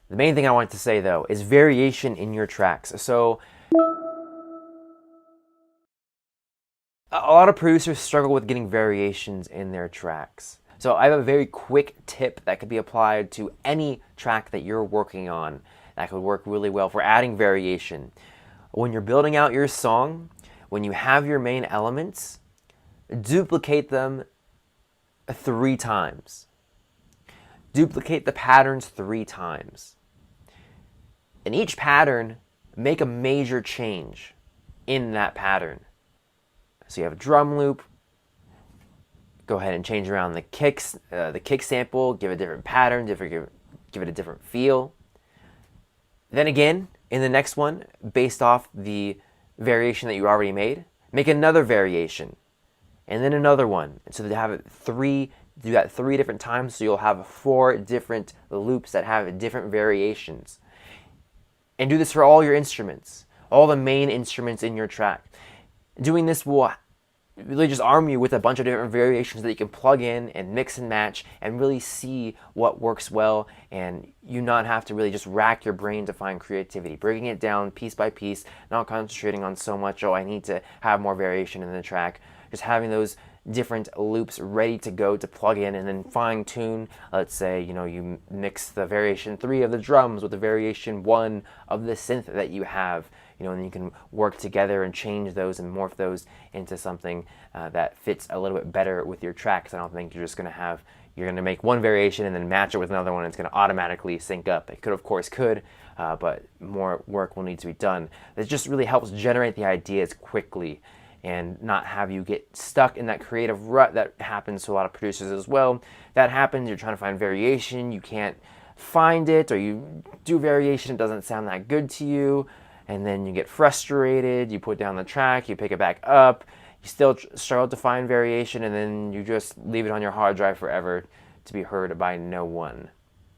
The main thing I want to say though is variation in your tracks. So a lot of producers struggle with getting variations in their tracks. So I have a very quick tip that could be applied to any track that you're working on that could work really well for adding variation. When you're building out your song, when you have your main elements, duplicate them 3 times. Duplicate the patterns 3 times. In each pattern, make a major change in that pattern. So you have a drum loop, go ahead and change around the kicks, the kick sample, give it a different pattern, give it a different feel. Then again, in the next one, based off the variation that you already made, make another variation, and then another one. And so they have it do that 3 different times, so you'll have 4 different loops that have different variations. And do this for all your instruments, all the main instruments in your track. Doing this will really just arm you with a bunch of different variations that you can plug in and mix and match and really see what works well, and you not have to really just rack your brain to find creativity. Breaking it down piece by piece, not concentrating on so much, oh, I need to have more variation in the track. Just having those different loops ready to go to plug in and then fine tune. Let's say, you mix the variation 3 of the drums with the variation 1 of the synth that you have, and then you can work together and change those and morph those into something that fits a little bit better with your tracks. I don't think you're just going to you're going to make one variation and then match it with another one and it's going to automatically sync up. It could, of course, but more work will need to be done. This just really helps generate the ideas quickly and not have you get stuck in that creative rut that happens to a lot of producers as well. That happens, you're trying to find variation, you can't find it, or you do variation, it doesn't sound that good to you, and then you get frustrated, you put down the track, you pick it back up, you still struggle to find variation, and then you just leave it on your hard drive forever to be heard by no one.